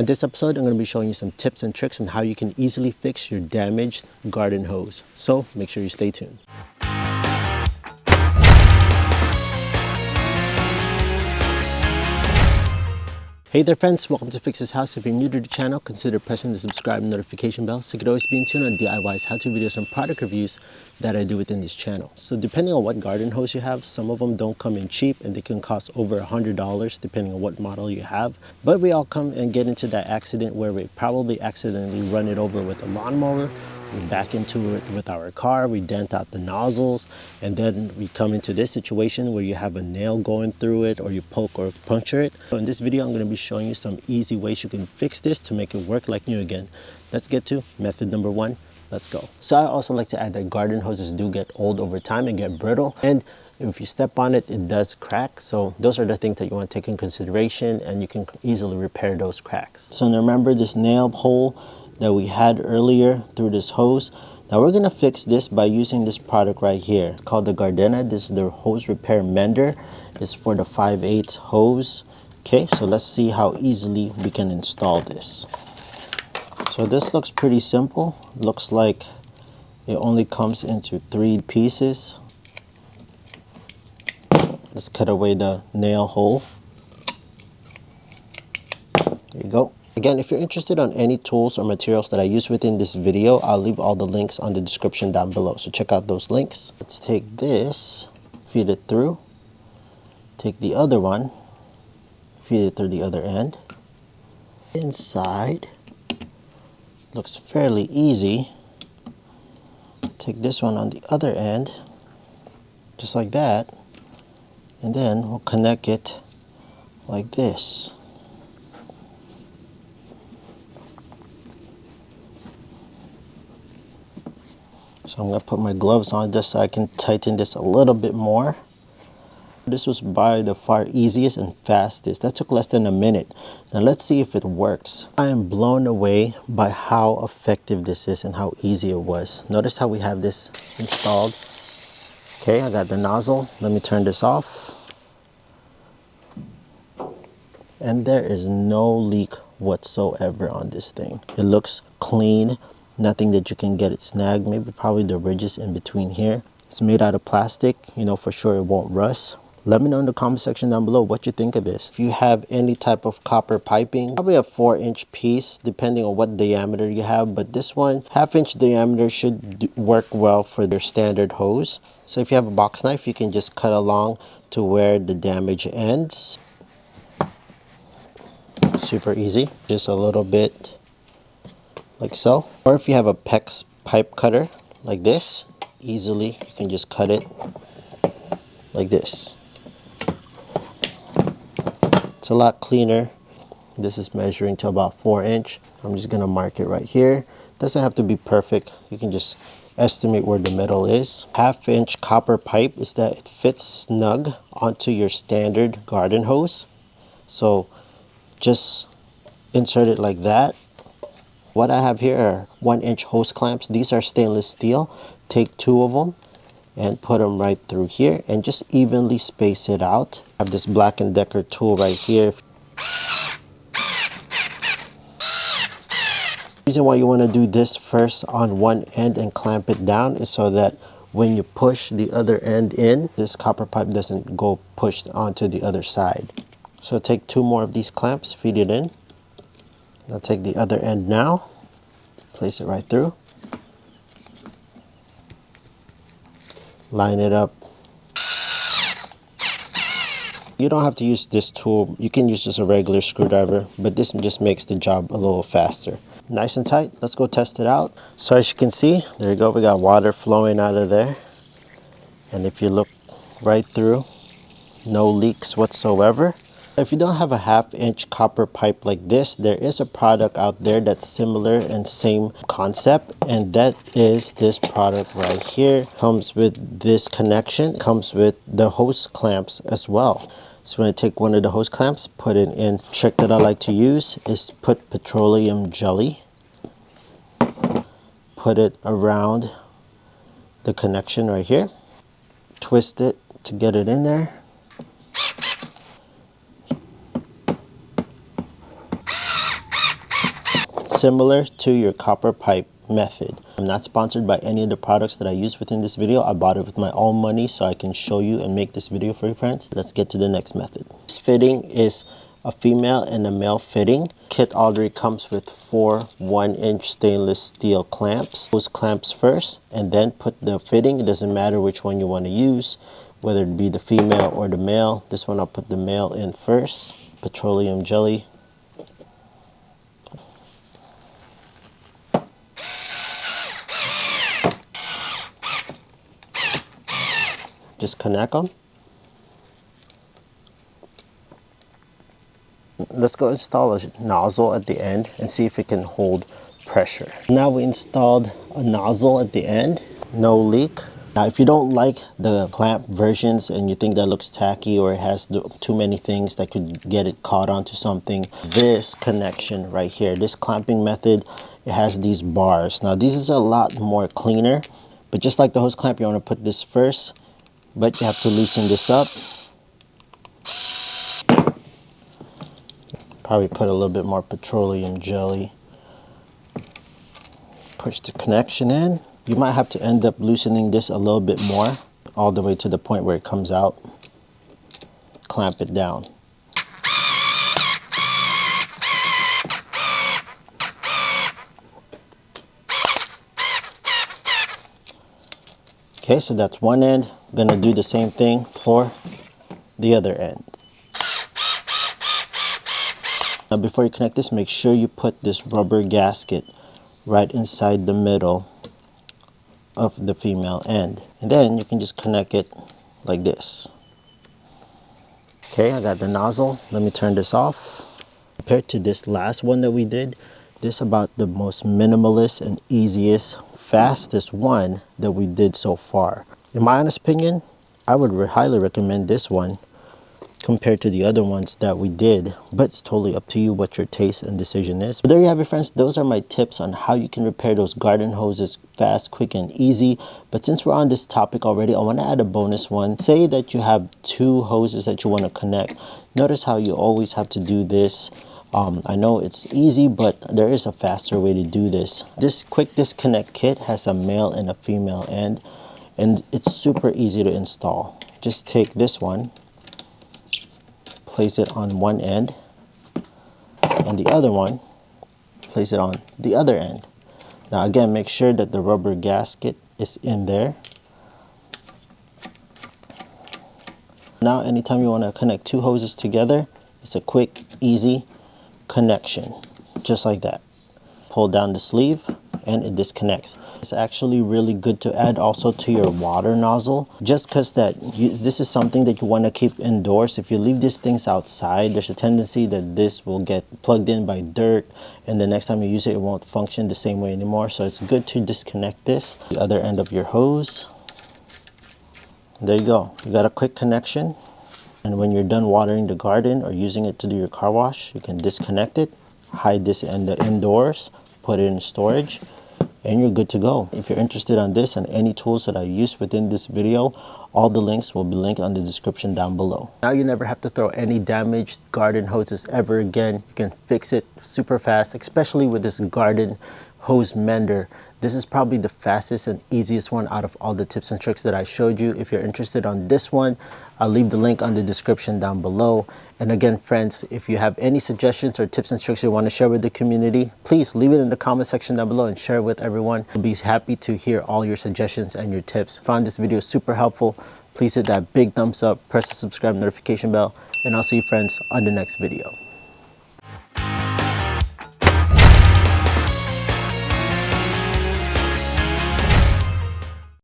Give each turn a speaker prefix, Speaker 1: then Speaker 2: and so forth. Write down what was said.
Speaker 1: On this episode, I'm going to be showing you some tips and tricks on how you can easily fix your damaged garden hose. So make sure you stay tuned. Hey there friends, welcome to Fix This House. If you're new to the channel, consider pressing the subscribe and notification bell so you can always be in tune on DIYs, how-to videos, and product reviews that I do within this channel. So depending on what garden hose you have, some of them don't come in cheap and they can cost over $100 depending on what model you have. But we all come and get into that accident where we probably accidentally run it over with a lawnmower. We back into it with our car, we dent out the nozzles, and then we come into this situation where you have a nail going through it or you poke or puncture it. So in this video, I'm going to be showing you some easy ways you can fix this to make it work like new again. Let's get to method number one. Let's go. So I also like to add that garden hoses do get old over time and get brittle. And if you step on it, it does crack. So those are the things that you want to take in consideration, and you can easily repair those cracks. So remember this nail hole that we had earlier through this hose. Now we're gonna fix this by using this product right here. It's called the Gardena. This is the hose repair mender. It's for the 5/8 hose. Okay, so let's see how easily we can install this. So this looks pretty simple. Looks like it only comes into 3 pieces. Let's cut away the nail hole. There you go. Again, if you're interested on any tools or materials that I use within this video, I'll leave all the links on the description down below. So check out those links. Let's take this, feed it through. Take the other one, feed it through the other end. Inside, looks fairly easy. Take this one on the other end, just like that. And then we'll connect it like this. So I'm going to put my gloves on just so I can tighten this a little bit more. This was by the far easiest and fastest. That took less than a minute. Now let's see if it works. I am blown away by how effective this is and how easy it was. Notice how we have this installed. Okay, I got the nozzle. Let me turn this off. And there is no leak whatsoever on this thing. It looks clean. Nothing that you can get it snagged. Maybe probably the ridges in between here. It's made out of plastic, you know, for sure it won't rust. Let me know in the comment section down below what you think of this. If you have any type of copper piping, probably a 4-inch piece depending on what diameter you have, but this one 1/2-inch diameter should work well for their standard hose. So if you have a box knife, you can just cut along to where the damage ends. Super easy, just a little bit like so. Or if you have a PEX pipe cutter like this, easily you can just cut it like this. It's a lot cleaner. This is measuring to about 4-inch. I'm just gonna mark it right here. Doesn't have to be perfect. You can just estimate where the metal is. 1/2-inch copper pipe is that it fits snug onto your standard garden hose. So just insert it like that. What I have here are 1-inch hose clamps. These are stainless steel. Take 2 of them and put them right through here and just evenly space it out. I have this Black & Decker tool right here. The reason why you want to do this first on one end and clamp it down is so that when you push the other end in, this copper pipe doesn't go pushed onto the other side. So take 2 more of these clamps, feed it in. I'll take the other end now, place it right through, line it up. You don't have to use this tool. You can use just a regular screwdriver, but this just makes the job a little faster. Nice and tight. Let's go test it out. So as you can see, there you go. We got water flowing out of there. And if you look right through, no leaks whatsoever. If you don't have a 1/2-inch copper pipe like this, there is a product out there that's similar and same concept, and that is this product right here. Comes with this connection, comes with the hose clamps as well. So when I take one of the hose clamps, put it in. Trick that I like to use is put petroleum jelly, put it around the connection right here, twist it to get it in there. similar to your copper pipe method. I'm not sponsored by any of the products that I use within this video. I bought it with my own money so I can show you and make this video for you friends. Let's get to the next method. This fitting is a female and a male fitting. Kit already comes with 4 1-inch stainless steel clamps. Those clamps first and then put the fitting. It doesn't matter which one you want to use, whether it be the female or the male. This one I'll put the male in first. Petroleum jelly. Just connect them. Let's go install a nozzle at the end and see if it can hold pressure. Now we installed a nozzle at the end, no leak. Now if you don't like the clamp versions and you think that looks tacky or it has too many things that could get it caught onto something, this connection right here, this clamping method, it has these bars. Now this is a lot more cleaner, but just like the hose clamp, you want to put this first, but you have to loosen this up. Probably put a little bit more petroleum jelly. Push the connection in. You might have to end up loosening this a little bit more, all the way to the point where it comes out. Clamp it down. Okay, so that's one end. I'm gonna do the same thing for the other end. Now before you connect this, make sure you put this rubber gasket right inside the middle of the female end. And then you can just connect it like this. Okay, I got the nozzle. Let me turn this off. Compared to this last one that we did, this is about the most minimalist and easiest, fastest one that we did so far. In my honest opinion, I would highly recommend this one compared to the other ones that we did, but it's totally up to you what your taste and decision is. But there you have it friends, those are my tips on how you can repair those garden hoses fast, quick and easy. But since we're on this topic already, I want to add a bonus one. Say that you have 2 hoses that you want to connect. Notice how you always have to do this. I know it's easy, but there is a faster way to do this. This quick disconnect kit has a male and a female end, and it's super easy to install. Just take this one, place it on one end, and the other one, place it on the other end. Now again, make sure that the rubber gasket is in there. Now anytime you want to connect 2 hoses together, it's a quick, easy connection, just like that. Pull down the sleeve and it disconnects. It's actually really good to add also to your water nozzle, just because this is something that you want to keep indoors. If you leave these things outside, there's a tendency that this will get plugged in by dirt, and the next time you use it, it won't function the same way anymore. So it's good to disconnect this. The other end of your hose. There you go. You got a quick connection. And when you're done watering the garden or using it to do your car wash, you can disconnect it, hide this in the indoors, put it in storage, and you're good to go. If you're interested on this and any tools that I use within this video, all the links will be linked on the description down below. Now you never have to throw any damaged garden hoses ever again. You can fix it super fast, especially with this garden hose mender. This is probably the fastest and easiest one out of all the tips and tricks that I showed you. If you're interested on this one, I'll leave the link on the description down below. And again, friends, if you have any suggestions or tips and tricks you want to share with the community, please leave it in the comment section down below and share it with everyone. I'll be happy to hear all your suggestions and your tips. Found this video super helpful, please hit that big thumbs up, press the subscribe notification bell, and I'll see you friends on the next video.